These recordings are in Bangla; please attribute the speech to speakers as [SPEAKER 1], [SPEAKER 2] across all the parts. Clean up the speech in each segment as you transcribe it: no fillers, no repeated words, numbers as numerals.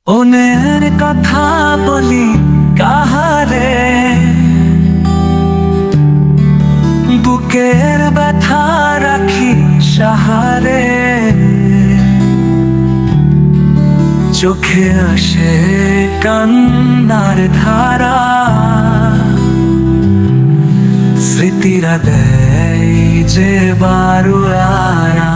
[SPEAKER 1] ওনের কথা বলি কাহারে, বুকের ব্যথা রাখি সাহারে, চোখে আসে কান্নার ধারা, স্মৃতিরা দেয় যে বারুয়ারা।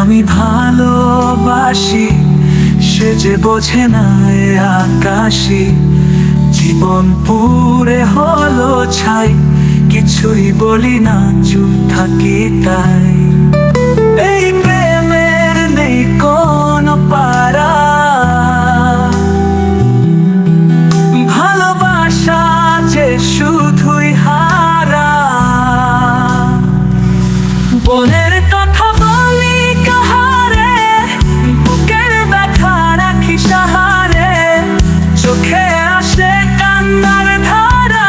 [SPEAKER 1] আমি ভালোবাসি, সে যে বোঝে না এ আকাশি, জীবন পুরে হলো ছাই, কিছুই বলি না চুপ থাকি তাই। এই প্রেমের নেই কোনো পারা, ভালোবাসা যে শুধুই হারা। বনের কথা বলি কাহারে, বুকের ব্যথা রাখি সাহারে, চোখে আসে কান্নার ধারা,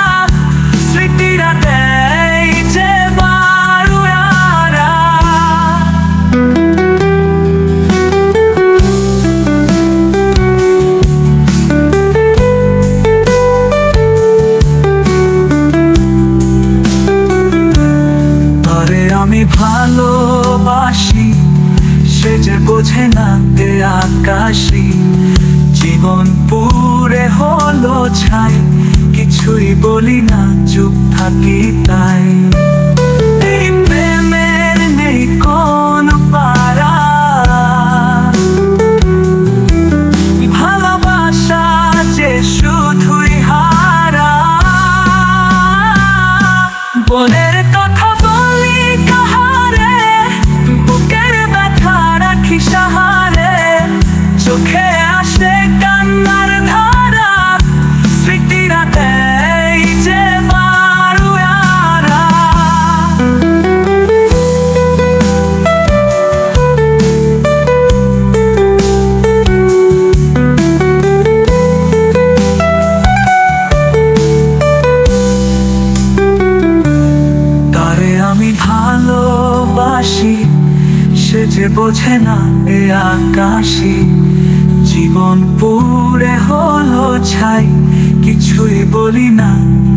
[SPEAKER 1] স্মৃতিরা দেয় যে বারুয়ারা। তরে আমি ভালোবাসি, সে যে বোঝে না এ আকাশি, জীবন পুরে হলো ছাই, কিছুই বলি না চুপ থাকি তাই। এই প্রেমের নেই কোনো পারা, ভালোবাসা যে শুধুই হারা। বনের কথা বলি কাহারে, বুকের ব্যথা রাখি সাহারে, চোখে আসে কান্নার ধারা, স্মৃতিরা দেয় যে বারুয়ারা। তারে আমি ভালোবাসি, সে যে বোঝে না এ আকাশি, জীবন পুরে হলো ছাই, কিছুই বলি না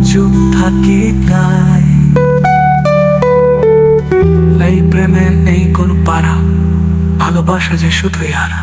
[SPEAKER 1] চুপ থাকি তাই। এই প্রেমের নেই কোনো পারা, ভালোবাসা যে শুধুই হারা।